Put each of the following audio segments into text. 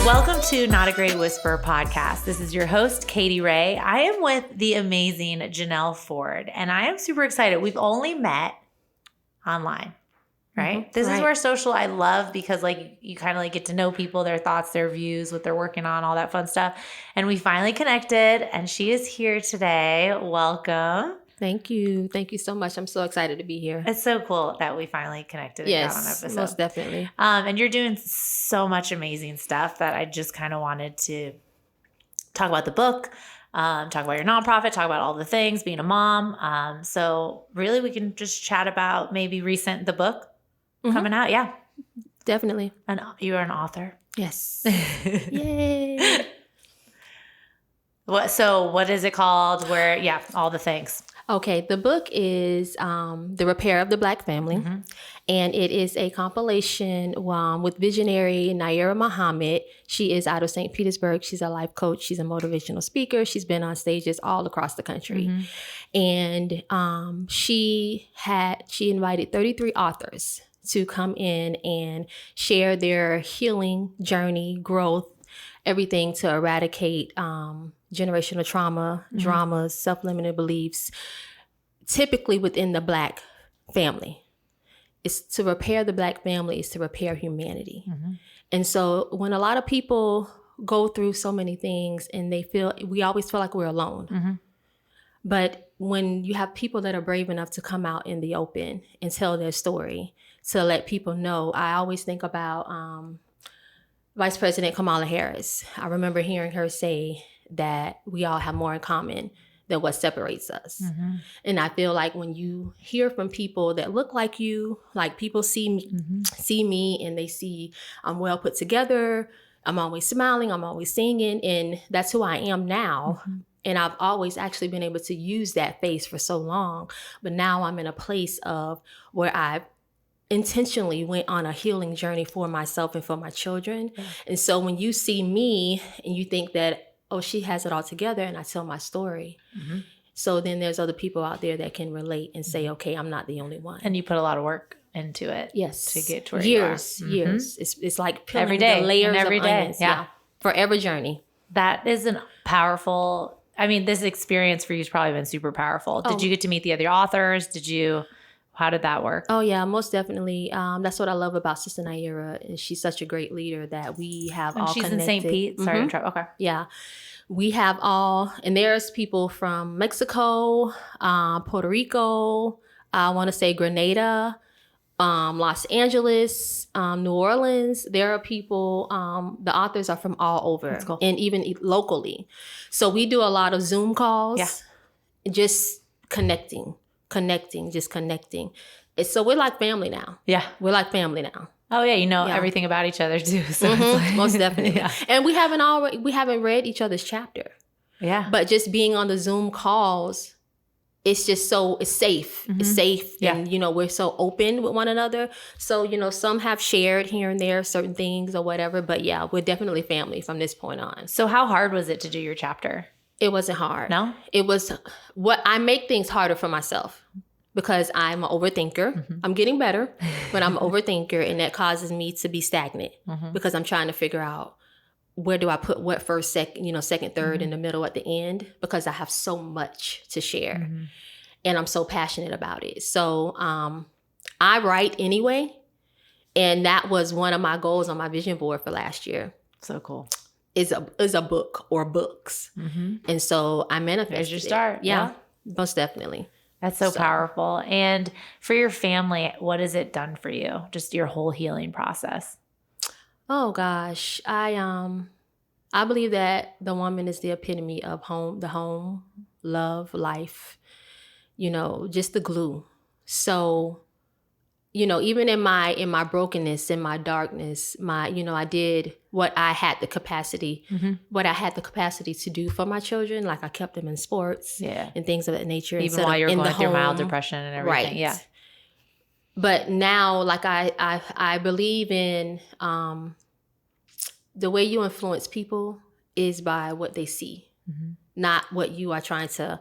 Welcome to Not a Great Whisper podcast. This is your host, Katy Ray. I am with the amazing Janelle Ford, and I am super excited. We've only met online, right? Mm-hmm, This is where social I love because you kind of get to know people, their thoughts, their views, what they're working on, all that fun stuff. And we finally connected, and she is here today. Welcome. Thank you. Thank you so much. I'm so excited to be here. It's so cool that we finally connected and got on an episode. Most definitely. And you're doing so much amazing stuff that I just kind of wanted to talk about the book, talk about your nonprofit, talk about all the things, being a mom. So really we can just chat about maybe the book coming out. Yeah. Definitely. And you're an author. Yes. Yay. What is it called? All the things. Okay, the book is The Repair of the Black Family, and it is a compilation with visionary Naira Muhammad. She is out of St. Petersburg. She's a life coach. She's a motivational speaker. She's been on stages all across the country. And she invited 33 authors to come in and share their healing journey, growth, everything to eradicate generational trauma, dramas, self-limiting beliefs, typically within the Black family. It's to repair the Black family, is to repair humanity. And so when a lot of people go through so many things and we always feel like we're alone. But when you have people that are brave enough to come out in the open and tell their story, to let people know, I always think about Vice President Kamala Harris. I remember hearing her say that we all have more in common than what separates us. And I feel like when you hear from people that look like you, like people see me and they see I'm well put together, I'm always smiling, I'm always singing, and that's who I am now. And I've always actually been able to use that face for so long. But now I'm in a place of where I've intentionally went on a healing journey for myself and for my children. And so when you see me and you think that, oh, she has it all together, and I tell my story. So then there's other people out there that can relate and say, okay, I'm not the only one. And you put a lot of work into it. Yes. To get to where years, you are. Years. It's like peeling every day, the layers every of day. onions. Yeah. Forever journey. That is a powerful, this experience for you has probably been super powerful. Did you get to meet the other authors? How did that work? Oh, yeah, most definitely. That's what I love about Sister Naira. And she's such a great leader that we have all she's connected. in St. Pete? Sorry to interrupt. Okay. Yeah. We have and there's people from Mexico, Puerto Rico, I want to say Grenada, Los Angeles, New Orleans. There are people, the authors are from all over. That's cool. And even locally. So we do a lot of Zoom calls. Yeah. Just connecting. So we're like family now. Yeah. We're like family now. Oh yeah, everything about each other too. So most definitely. Yeah. And we haven't read each other's chapter. Yeah. But just being on the Zoom calls, it's just it's safe. It's safe. Yeah. And we're so open with one another. So, some have shared here and there certain things or whatever, but yeah, we're definitely family from this point on. So how hard was it to do your chapter? It wasn't hard. No? It was I make things harder for myself because I'm an overthinker. I'm getting better, but I'm an overthinker, and that causes me to be stagnant because I'm trying to figure out where do I put what first, second, third, in the middle, at the end, because I have so much to share and I'm so passionate about it. So I write anyway, and that was one of my goals on my vision board for last year. So cool. Is a book or books. And so I manifested. There's your start. Yeah, most definitely. That's so powerful. And for your family, what has it done for you? Just your whole healing process. Oh gosh. I believe that the woman is the epitome of home, love, life, just the glue. So, even in my brokenness, in my darkness, I did what I had the capacity, to do for my children. Like I kept them in sports and things of that nature. Even while you're going through mild depression and everything. Right. Yeah. But now, like I believe in the way you influence people is by what they see, not what you are trying to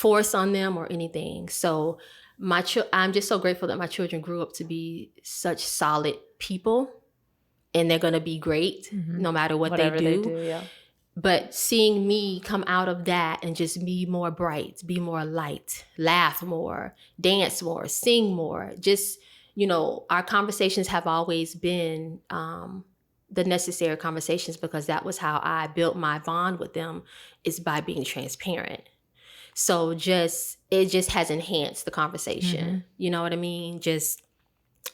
force on them or anything. So I'm just so grateful that my children grew up to be such solid people, and they're going to be great no matter whatever they do. Yeah. But seeing me come out of that and just be more bright, be more light, laugh more, dance more, sing more, just, our conversations have always been the necessary conversations, because that was how I built my bond with them, is by being transparent. So it just has enhanced the conversation. You know what I mean? Just,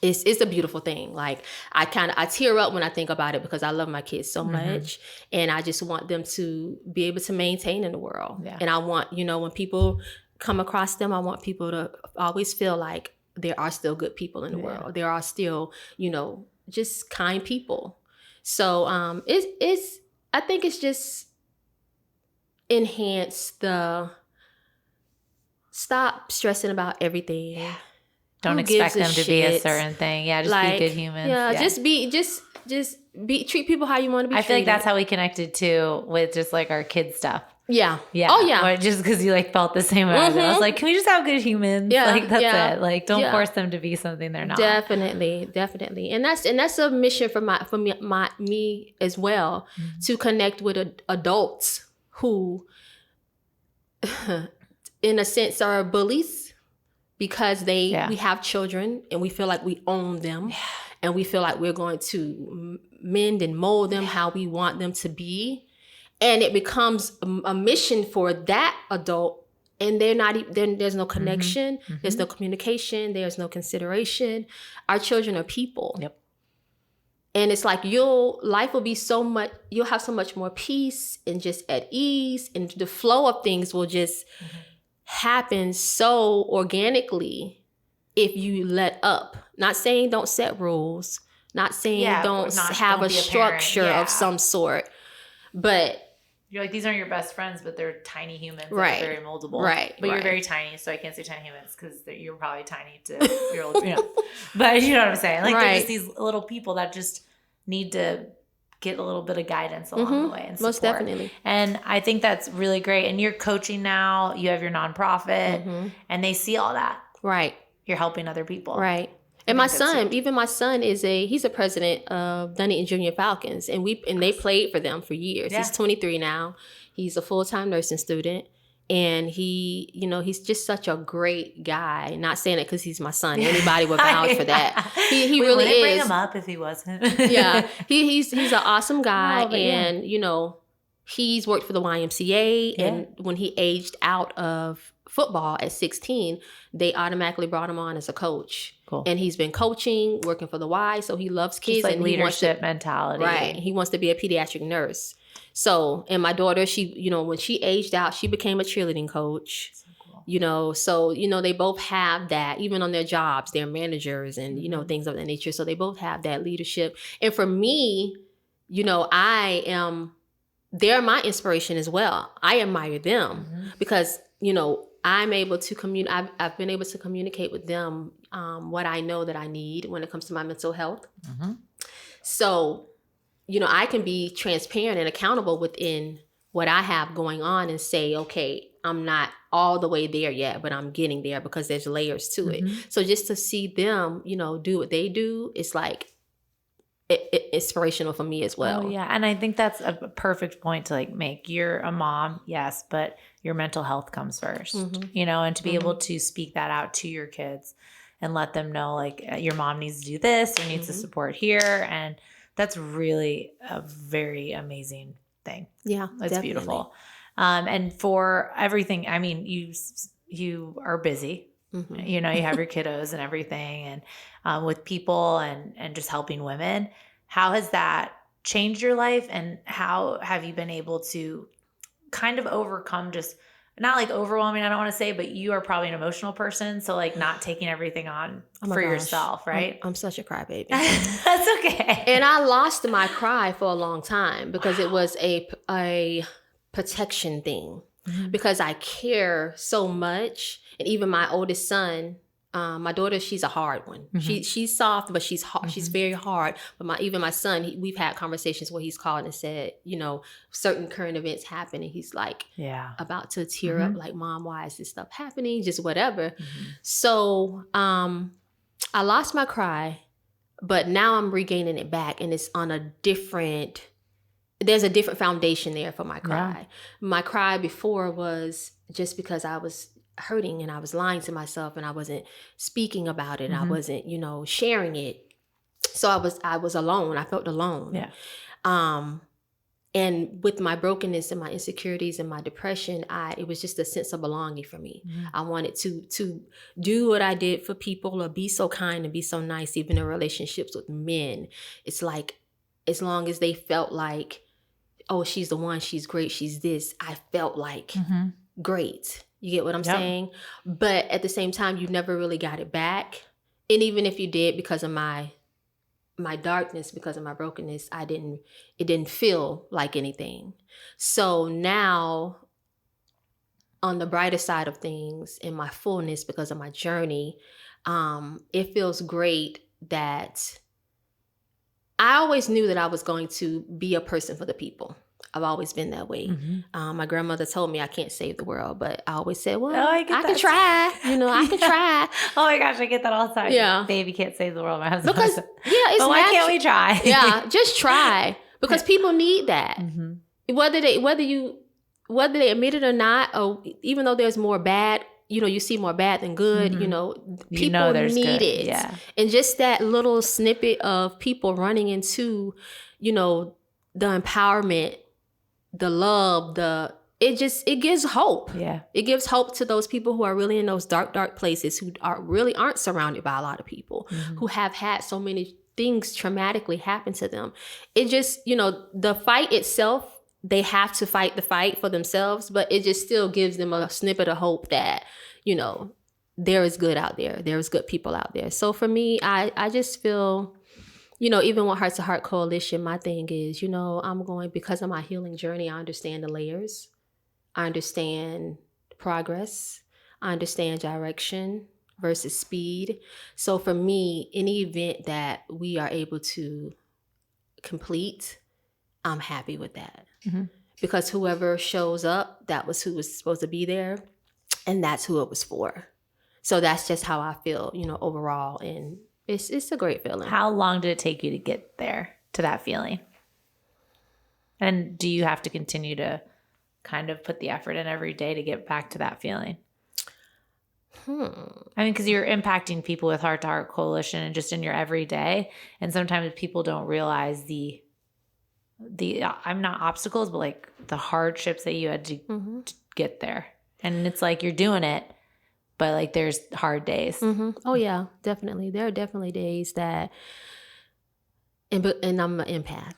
it's a beautiful thing. Like I tear up when I think about it, because I love my kids so much, and I just want them to be able to maintain in the world. Yeah. And I want, when people come across them, I want people to always feel like there are still good people in the world. There are still, just kind people. So I think it's just enhance the stop stressing about everything. Yeah. Don't expect them to be a certain thing. Yeah, just be good humans. Yeah, just be treat people how you want to be treated. I feel like that's how we connected too, with just like our kid stuff. Yeah. Yeah. Oh yeah. Or just because you like felt the same way. I was like, can we just have good humans? Yeah. Like that's it. Like don't force them to be something they're not. Definitely. And that's a mission for me as well, to connect with adults who in a sense are bullies, because we have children and we feel like we own them, and we feel like we're going to mend and mold them how we want them to be. And it becomes a mission for that adult, and there's no connection, there's no communication, there's no consideration. Our children are people. Yep. And it's like life will be you'll have so much more peace and just at ease, and the flow of things will just happen so organically if you let up. Not saying don't set rules, not saying don't have a structure of some sort, but you're like, these aren't your best friends, but they're tiny humans that are very moldable. Right. But you're very tiny, so I can't say tiny humans because you're probably tiny to your old, But you know what I'm saying? Like they're just these little people that just need to get a little bit of guidance along the way and support. Most definitely. And I think that's really great. And you're coaching now, you have your nonprofit, and they see all that. Right. You're helping other people. Right. And my son he's a president of Dunedin Junior Falcons, and they played for them for years. Yeah. He's 23 now. He's a full-time nursing student, and he's just such a great guy. Not saying it because he's my son. Anybody would vouch for that. He really is. Bring him up if he wasn't. Yeah, he's an awesome guy, and he's worked for the YMCA, and when he aged out of football at 16, they automatically brought him on as a coach. Cool. And he's been coaching, working for the Y, so he loves kids. Just like and leadership mentality. Right. He wants to be a pediatric nurse. So, and my daughter, she, when she aged out, she became a cheerleading coach. So cool. So, they both have that, even on their jobs, they're managers and, things of that nature. So they both have that leadership. And for me, they're my inspiration as well. I admire them because, I'm able to I've been able to communicate with them what I know that I need when it comes to my mental health. So, I can be transparent and accountable within what I have going on and say, okay, I'm not all the way there yet, but I'm getting there, because there's layers to it. So just to see them, do what they do, it's like inspirational for me as well. Oh, yeah. And I think that's a perfect point to make. You're a mom, yes, but your mental health comes first, and to be able to speak that out to your kids and let them know your mom needs to do this or needs to support here. And that's really a very amazing thing. Yeah, that's definitely beautiful. And for everything, I mean, you are busy. You have your kiddos and everything, and with people and just helping women. How has that changed your life, and how have you been able to kind of overcome, just not overwhelming, I don't want to say, but you are probably an emotional person, so not taking everything on for yourself, right? I'm such a crybaby. That's okay. And I lost my cry for a long time because it was a protection thing, because I care so much. And even my oldest son, My daughter, she's a hard one. She's soft, but she's hard. She's very hard. But even my son, we've had conversations where he's called and said, certain current events happen, and he's like, about to tear up, like, Mom, why is this stuff happening? Just whatever. So I lost my cry, but now I'm regaining it back, and it's on there's a different foundation there for my cry. My cry before was just because I was hurting and I was lying to myself and I wasn't speaking about it. I wasn't, sharing it. So I was alone. I felt alone. And with my brokenness and my insecurities and my depression, it was just a sense of belonging for me. I wanted to do what I did for people, or be so kind and be so nice, even in relationships with men. It's like, as long as they felt like, oh, she's the one, she's great, she's this, I felt like great. You get what I'm saying? But at the same time, you never really got it back. And even if you did, because of my darkness, because of my brokenness, it didn't feel like anything. So now, on the brighter side of things, in my fullness, because of my journey, it feels great that I always knew that I was going to be a person for the people. I've always been that way. My grandmother told me I can't save the world, but I always said, well, I can try. I can try. Oh my gosh, I get that all the time. Yeah. Baby can't save the world. My husband. Because, it's but why can't we try? Just try. Because people need that. Whether they admit it or not, or even though there's more bad, you see more bad than good, people need it. Yeah. And just that little snippet of people running into, the empowerment, the love, it gives hope. Yeah. It gives hope to those people who are really in those dark, dark places, who aren't surrounded by a lot of people, who have had so many things traumatically happen to them. It just, the fight itself, they have to fight the fight for themselves, but it just still gives them a snippet of hope that, there is good out there. There is good people out there. So for me, I just feel, even with Heart to Heart Coalition, my thing is, I'm going, because of my healing journey, I understand the layers. I understand progress. I understand direction versus speed. So for me, any event that we are able to complete, I'm happy with that. Because whoever shows up, that was who was supposed to be there, and that's who it was for. So that's just how I feel, overall. And it's a great feeling. How long did it take you to get there, to that feeling? And do you have to continue to kind of put the effort in every day to get back to that feeling? I mean, because you're impacting people with Heart to Heart Coalition and just in your everyday. And sometimes people don't realize the I'm not obstacles, but like the hardships that you had to get there. And it's like you're doing it, but like there's hard days. Oh yeah, definitely. There are definitely days that, and I'm an empath.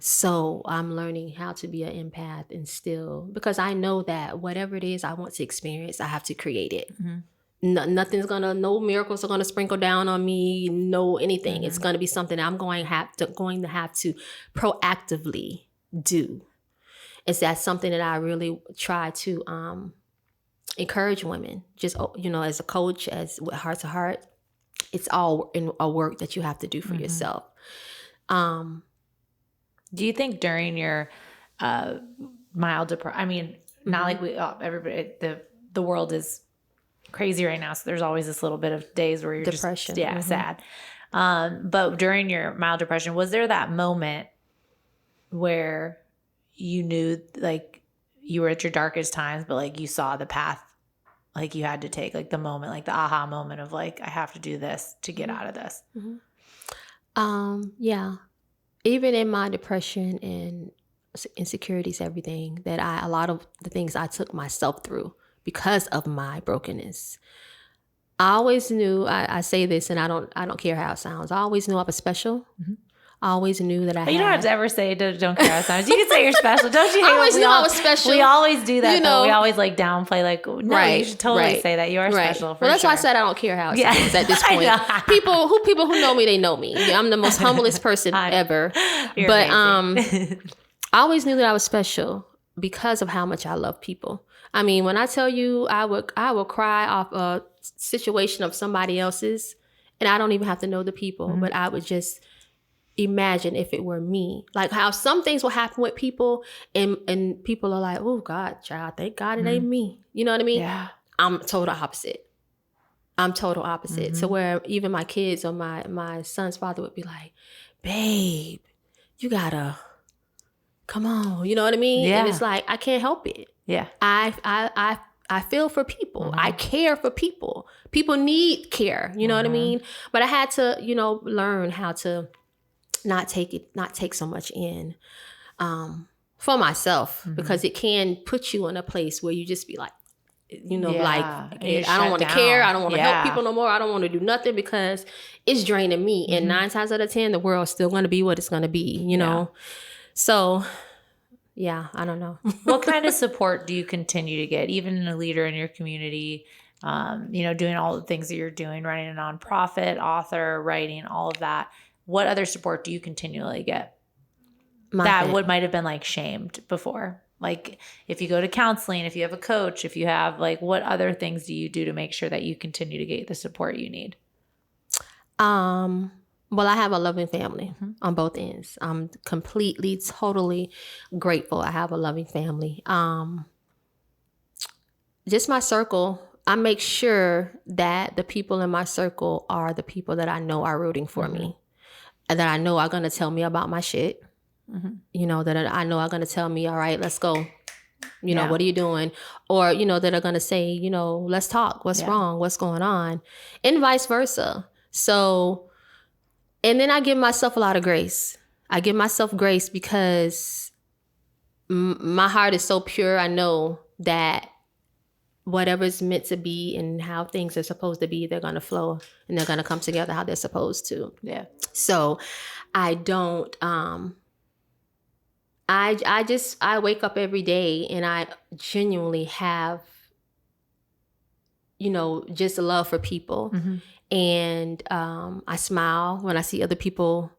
So I'm learning how to be an empath, and still, because I know that whatever it is I want to experience, I have to create it. No miracles are gonna sprinkle down on me, no anything. It's gonna be something I'm going to have to proactively do. Is that something that I really try to encourage women? Just as a coach, as with Heart to Heart, it's all in a work that you have to do for yourself. Do you think during your mild depression? I mean, not like everybody. The world is crazy right now, so there's always this little bit of days where you're depression, just sad. But during your mild depression, was there that moment where you knew, like, you were at your darkest times, but like you saw the path, like you had to take, like the moment, like the aha moment of like, I have to do this to get out of this? Yeah. Even in my depression and insecurities, everything that a lot of the things I took myself through because of my brokenness, I always knew, I say this and I don't care how it sounds, I always knew I was special. I always knew that you don't have to ever say don't care how it sounds. You can say you're special. Don't you hate I always knew I was special. We always do that, though. We always like downplay, like, no, you should totally say that you are special. Well, that's why I said I don't care how it sounds at this point. People who know me, they know me. I'm the most humblest person ever. But I always knew that I was special because of how much I love people. I mean, when I tell you I will cry off a situation of somebody else's, and I don't even have to know the people, but I would just imagine if it were me. Like how some things will happen with people and people are like, oh God, child, thank God it ain't me. You know what I mean? Yeah. I'm total opposite. So where even my kids or my son's father would be like, babe, you gotta come on. You know what I mean? Yeah. And it's like, I can't help it. Yeah. I feel for people. I care for people. People need care. You know what I mean? But I had to, learn how to not take so much in for myself, because it can put you in a place where you just be like, like, I don't want to care. I don't want to help people no more. I don't want to do nothing because it's draining me. And 9 times out of 10, the world's still going to be what it's going to be, you know? So yeah, I don't know. What kind of support do you continue to get, even a leader in your community, doing all the things that you're doing, running a nonprofit, author, writing, all of that? What other support do you continually get might have been like shamed before? Like if you go to counseling, if you have a coach, if you have like, what other things do you do to make sure that you continue to get the support you need? Well, I have a loving family on both ends. I'm completely, totally grateful. I have a loving family. Just my circle. I make sure that the people in my circle are the people that I know are rooting for me, and that I know are going to tell me about my shit. That I know are going to tell me, all right, let's go. What are you doing? Or, that are going to say, let's talk. What's wrong? What's going on? And vice versa. So, and then I give myself a lot of grace. I give myself grace because my heart is so pure. I know that whatever's meant to be and how things are supposed to be, they're going to flow and they're going to come together how they're supposed to. Yeah. So I don't, I wake up every day and I genuinely have, just a love for people. And I smile when I see other people,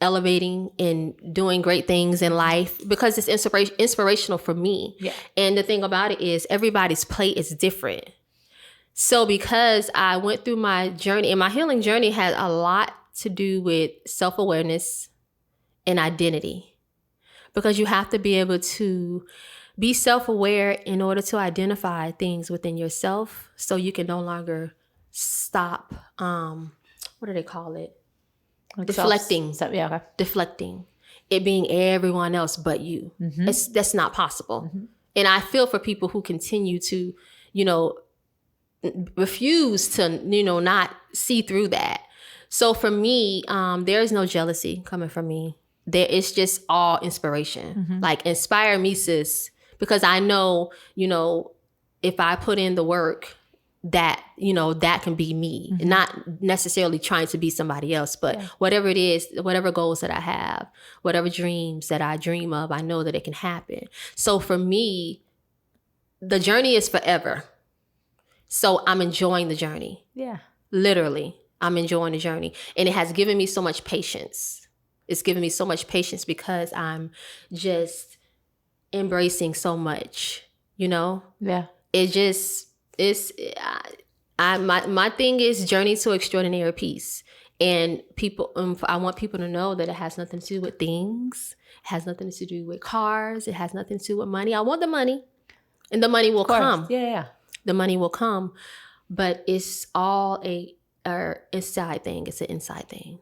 elevating and doing great things in life, because it's inspirational for me. Yeah. And the thing about it is everybody's plate is different. So because I went through my journey, and my healing journey had a lot to do with self-awareness and identity. Because you have to be able to be self-aware in order to identify things within yourself, so you can no longer stop, what do they call it? Like deflecting. Deflecting. It being everyone else but you. That's not possible. And I feel for people who continue to, refuse to, not see through that. So for me, there is no jealousy coming from me. It's just all inspiration. Like, inspire me, sis, because I know, if I put in the work, that, that can be me. Not necessarily trying to be somebody else, but whatever it is, whatever goals that I have, whatever dreams that I dream of, I know that it can happen. So for me, the journey is forever. So I'm enjoying the journey. Yeah. Literally, I'm enjoying the journey. And it has given me so much patience. It's given me so much patience because I'm just embracing so much, Yeah. My thing is journey to extraordinary peace. And people, I want people to know that it has nothing to do with things. It has nothing to do with cars. It has nothing to do with money. I want the money, and the money will come. Yeah. The money will come, but it's all a inside thing. It's an inside thing.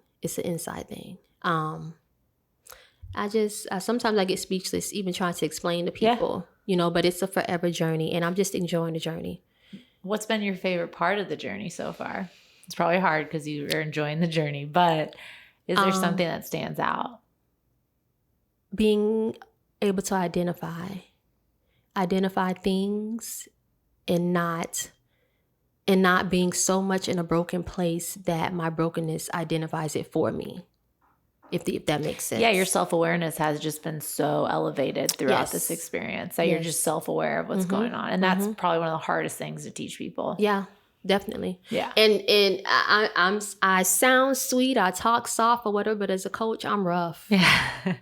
Sometimes I get speechless even trying to explain to people, but it's a forever journey, and I'm just enjoying the journey. What's been your favorite part of the journey so far? It's probably hard because you are enjoying the journey, but is there something that stands out? Being able to identify things and not being so much in a broken place that my brokenness identifies it for me. If that makes sense. Yeah, your self-awareness has just been so elevated throughout this experience that you're just self-aware of what's going on. And that's probably one of the hardest things to teach people. Yeah, definitely. Yeah. And I sound sweet, I talk soft or whatever, but as a coach, I'm rough. Yeah.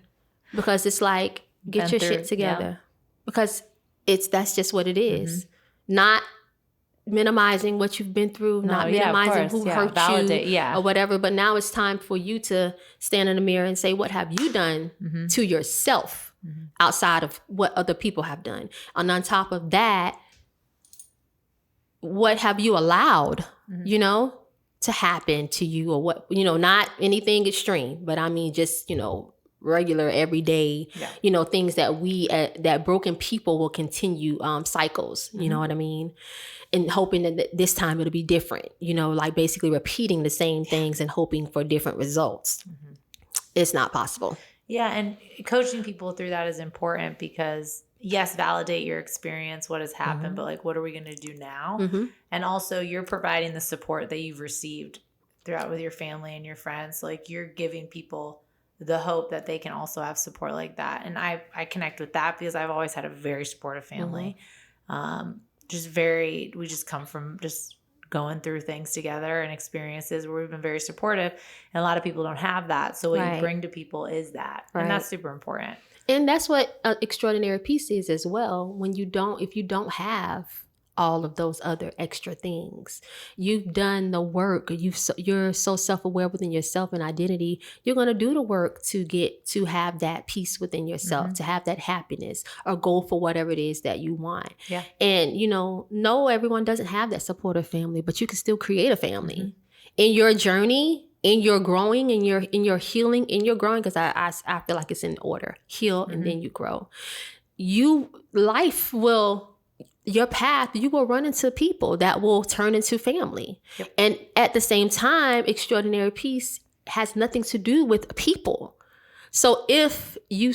Because it's like, get your shit together. Yeah. Because that's just what it is. Not minimizing what you've been through, not minimizing who hurt you or whatever. But now it's time for you to stand in the mirror and say, what have you done to yourself outside of what other people have done? And on top of that, what have you allowed, you know, to happen to you, or what, you know, not anything extreme, but I mean, just, you know, regular, everyday, you know, things that that broken people will continue cycles, you know what I mean? And hoping that this time it'll be different, you know, like basically repeating the same things and hoping for different results. It's not possible. Yeah. And coaching people through that is important because, yes, validate your experience, what has happened, but like, what are we going to do now? And also you're providing the support that you've received throughout with your family and your friends. Like, you're giving people the hope that they can also have support like that. And I connect with that because I've always had a very supportive family. We just come from just going through things together and experiences where we've been very supportive, and a lot of people don't have that. So what you bring to people is that, and that's super important. And that's what extraordinary peace is as well. If you don't have all of those other extra things, you've done the work, you're so self-aware within yourself and identity, you're going to do the work to get to have that peace within yourself, to have that happiness or go for whatever it is that you want. And, you know, no, everyone doesn't have that supportive family, but you can still create a family in your journey, in your growing, in your healing, in your growing, because I feel like it's in order. Heal and then you grow. Your path, you will run into people that will turn into family. And at the same time, extraordinary peace has nothing to do with people. So if you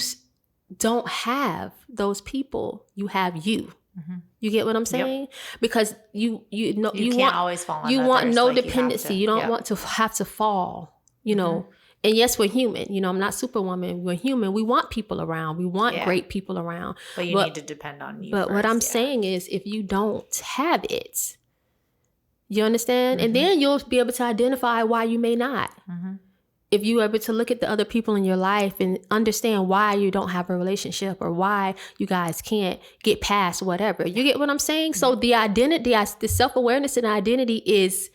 don't have those people, you have you. You get what I'm saying? Because you know you can't always fall on you want others, no like dependency. You don't want to have to fall, you know. And yes, we're human. You know, I'm not Superwoman. We're human. We want people around. We want great people around. But you need to depend on you. But what I'm saying is, if you don't have it, you understand? And then you'll be able to identify why you may not. If you're able to look at the other people in your life and understand why you don't have a relationship or why you guys can't get past whatever. You get what I'm saying? So the identity, the self-awareness and identity is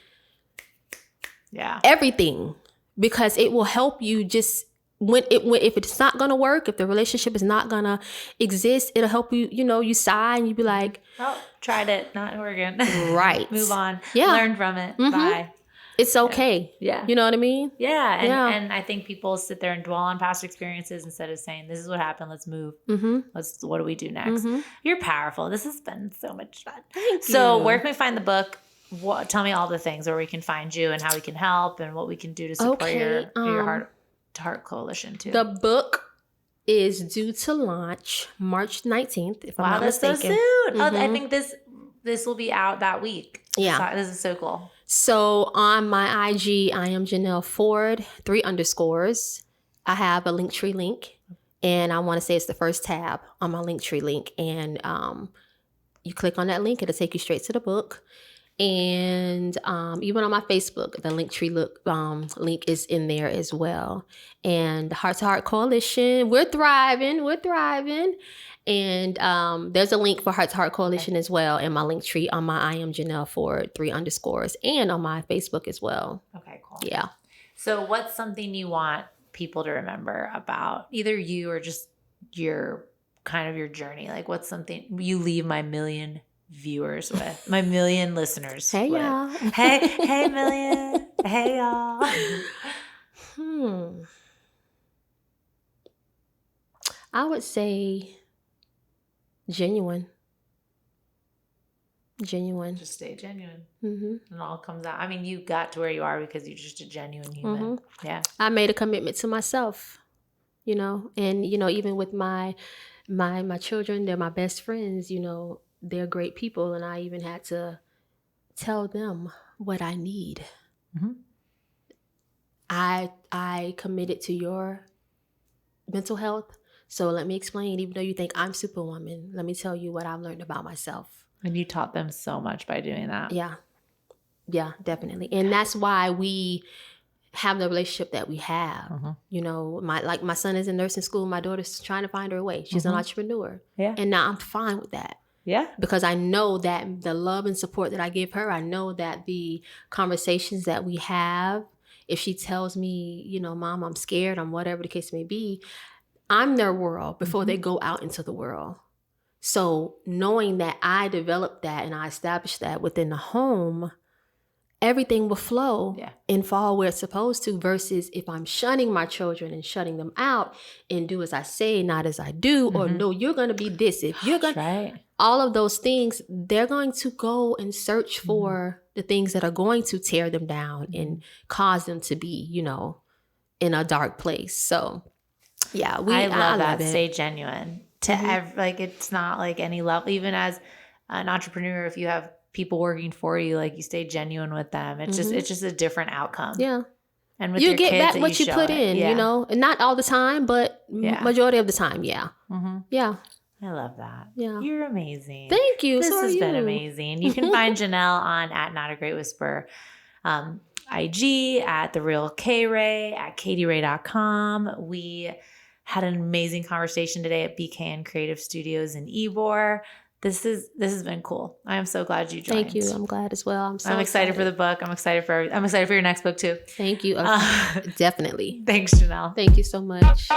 everything. Because it will help you just if it's not going to work, if the relationship is not going to exist, it'll help you, you know, you sigh and you be like, oh, tried it, not working. Right. Move on. Learn from it. Bye. It's okay. You know what I mean? And I think people sit there and dwell on past experiences instead of saying, this is what happened. Let's move. What do we do next? You're powerful. This has been so much fun. Thank you. So where can we find the book? Tell me all the things where we can find you and how we can help and what we can do to support your Heart to Heart Coalition too. The book is due to launch March 19th, if I'm not mistaken. So soon. I think this will be out that week. This is so cool. So on my IG, I am Janelle Ford, 3 underscores. I have a Linktree link, and I want to say it's the first tab on my Linktree link. And you click on that link, it'll take you straight to the book. And even on my Facebook, the Linktree link is in there as well. And the Heart to Heart Coalition, we're thriving. And there's a link for Heart to Heart Coalition as well in my Linktree on my I am Janelle Ford 3 underscores and on my Facebook as well. Okay, cool. Yeah. So what's something you want people to remember about either you or just your kind of your journey? Like, what's something you leave my million viewers with, my million listeners hey with? Y'all. Hey million. Hey y'all. I would say genuine. Just stay genuine. And it all comes out. I mean, you got to where you are because you're just a genuine human. I made a commitment to myself, you know, and you know, even with my children, they're my best friends, you know. They're great people, and I even had to tell them what I need. I committed to your mental health, so let me explain. Even though you think I'm Superwoman, let me tell you what I've learned about myself. And you taught them so much by doing that. Yeah, definitely. And that's why we have the relationship that we have. You know, my son is in nursing school. My daughter's trying to find her way. She's an entrepreneur. And now I'm fine with that. Yeah. Because I know that the love and support that I give her, I know that the conversations that we have, if she tells me, you know, Mom, I'm scared, I'm whatever the case may be, I'm their world before they go out into the world. So knowing that I developed that and I established that within the home, everything will flow and fall where it's supposed to, versus if I'm shunning my children and shutting them out and do as I say, not as I do, or no, you're going to be this. If you're going to, all of those things, they're going to go and search for the things that are going to tear them down and cause them to be, you know, in a dark place. So yeah, I love that. Stay genuine to like, it's not like any level, even as an entrepreneur, if you have people working for you, like you stay genuine with them. It's just a different outcome. Yeah. And with you your get kids back what you put in, you know, and not all the time, but majority of the time. Yeah. Yeah. I love that. Yeah. You're amazing. Thank you. This has been amazing. You can find Janelle on @NotAGreatWhisper, IG, at TheRealKRay, at KatyRay.com. We had an amazing conversation today at BKN Creative Studios in Ybor. This has been cool. I am so glad you joined. Thank you. I'm glad as well. I'm excited for the book. I'm excited for your next book too. Thank you. Definitely. Thanks, Janelle. Thank you so much.